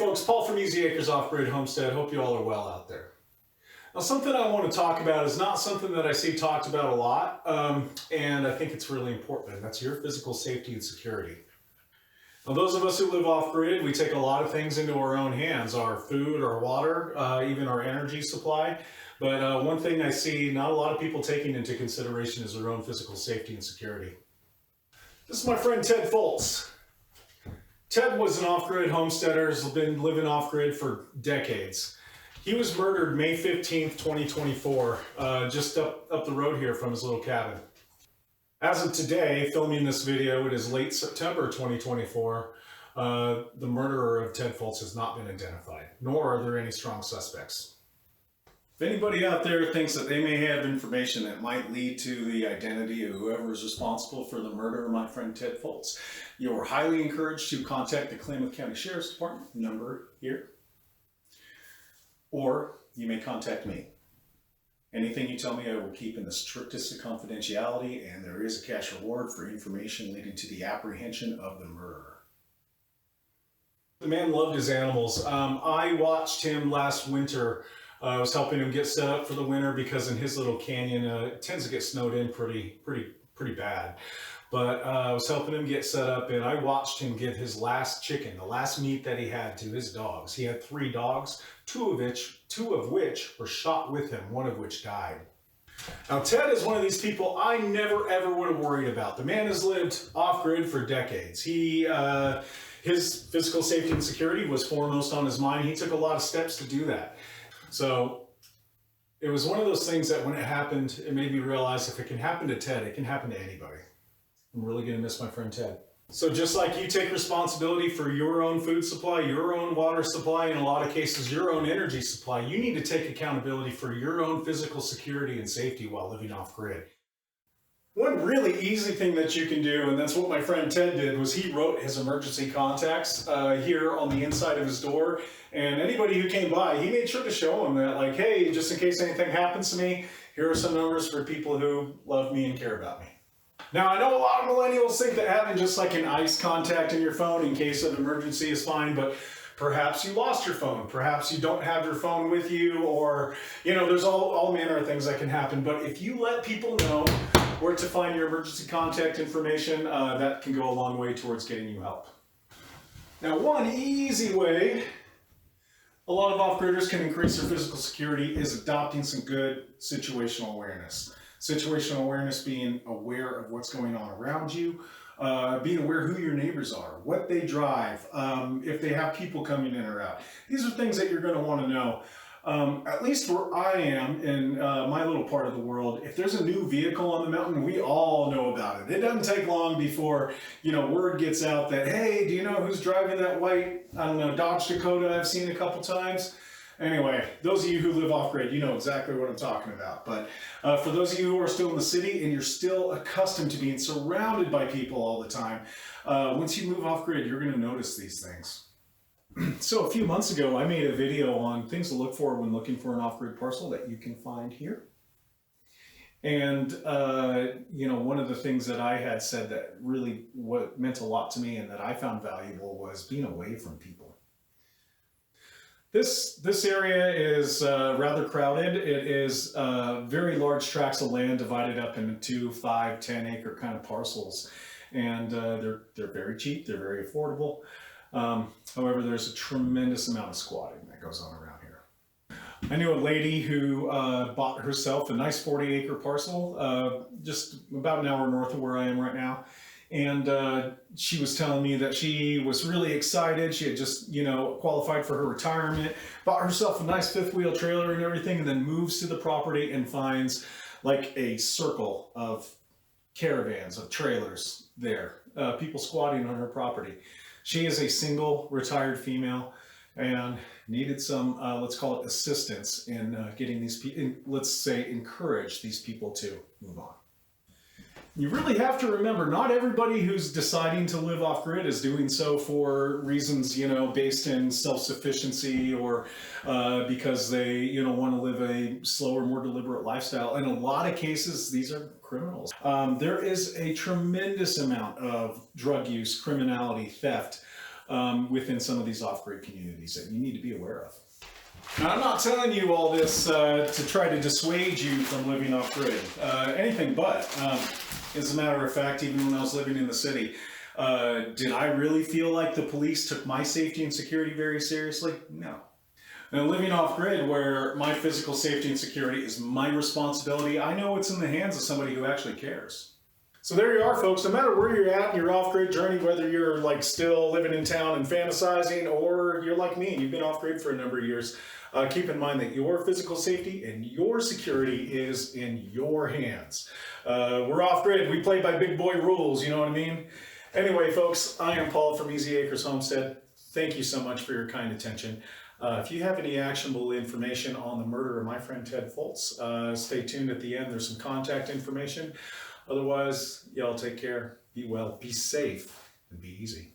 folks, Paul from Easy Acres Off-Grid Homestead. Hope you all are well out there. Now, something I want to talk about is not something that I see talked about a lot, and I think it's really important, and that's your physical safety and security. Now, those of us who live off-grid, we take a lot of things into our own hands, our food, our water, even our energy supply. But one thing I see not a lot of people taking into consideration is their own physical safety and security. This is my friend Ted Foltz. Ted was an off-grid homesteader, has been living off-grid for decades. He was murdered May 15th, 2024, just up the road here from his little cabin. As of today, filming this video, it is late September 2024. The murderer of Ted Foltz has not been identified, nor are there any strong suspects. If anybody out there thinks that they may have information that might lead to the identity of whoever is responsible for the murder of my friend Ted Foltz, you are highly encouraged to contact the Klamath County Sheriff's Department number here, or you may contact me. Anything you tell me I will keep in the strictest of confidentiality, and there is a cash reward for information leading to the apprehension of the murderer. The man loved his animals. I watched him last winter. I was helping him get set up for the winter because in his little canyon it tends to get snowed in pretty bad. But I was helping him get set up, and I watched him give his last chicken, the last meat that he had, to his dogs. He had 3 dogs, two of which were shot with him, one of which died. Now, Ted is one of these people I never ever would have worried about. The man has lived off-grid for decades. His physical safety and security was foremost on his mind. He took a lot of steps to do that. So it was one of those things that when it happened, it made me realize if it can happen to Ted, it can happen to anybody. I'm really going to miss my friend Ted. So just like you take responsibility for your own food supply, your own water supply, in a lot of cases your own energy supply, you need to take accountability for your own physical security and safety while living off-grid. One really easy thing that you can do, and that's what my friend Ted did, was he wrote his emergency contacts here on the inside of his door. And anybody who came by, he made sure to show them that, like, hey, just in case anything happens to me, here are some numbers for people who love me and care about me. Now, I know a lot of millennials think that having just like an ICE contact in your phone in case of emergency is fine, but perhaps you lost your phone, perhaps you don't have your phone with you, or, you know, there's all manner of things that can happen. But if you let people know where to find your emergency contact information, that can go a long way towards getting you help. Now, one easy way a lot of off-gridders can increase their physical security is adopting some good situational awareness. Situational awareness being aware of what's going on around you, being aware who your neighbors are, what they drive, if they have people coming in or out. These are things that you're going to want to know. At least where I am in my little part of the world, if there's a new vehicle on the mountain, we all know about it. It doesn't take long before, you know, word gets out that, hey, do you know who's driving that white, I don't know, Dodge Dakota I've seen a couple times? Anyway, those of you who live off-grid, you know exactly what I'm talking about. But for those of you who are still in the city and you're still accustomed to being surrounded by people all the time, once you move off-grid, you're going to notice these things. So a few months ago, I made a video on things to look for when looking for an off-grid parcel that you can find here. And, you know, one of the things that I had said that really what meant a lot to me and that I found valuable was being away from people. This area is rather crowded. It is very large tracts of land divided up into 2, 5, 10 acre kind of parcels. And they're very cheap, they're very affordable. However, there's a tremendous amount of squatting that goes on around here. I knew a lady who bought herself a nice 40-acre parcel just about an hour north of where I am right now. And she was telling me that she was really excited. She had just, you know, qualified for her retirement, bought herself a nice 5th-wheel trailer and everything, and then moves to the property and finds like a circle of caravans, of trailers there, people squatting on her property. She is a single retired female and needed some, let's call it assistance in getting these people, let's say encourage these people to move on. You really have to remember, not everybody who's deciding to live off-grid is doing so for reasons, you know, based in self-sufficiency or because they, you know, want to live a slower, more deliberate lifestyle. In a lot of cases, these are criminals. There is a tremendous amount of drug use, criminality, theft, within some of these off-grid communities that you need to be aware of. Now, I'm not telling you all this to try to dissuade you from living off-grid. Anything but. As a matter of fact, even when I was living in the city, did I really feel like the police took my safety and security very seriously? No. Now, living off-grid, where my physical safety and security is my responsibility, I know it's in the hands of somebody who actually cares. So there you are, folks. No matter where you're at in your off-grid journey, whether you're like still living in town and fantasizing, or you're like me and you've been off-grid for a number of years, keep in mind that your physical safety and your security is in your hands. We're off-grid. We play by big boy rules, you know what I mean? Anyway, folks, I am Paul from Easy Acres Homestead. Thank you so much for your kind attention. If you have any actionable information on the murder of my friend Ted Foltz, stay tuned at the end. There's some contact information. Otherwise, y'all take care, be well, be safe, and be easy.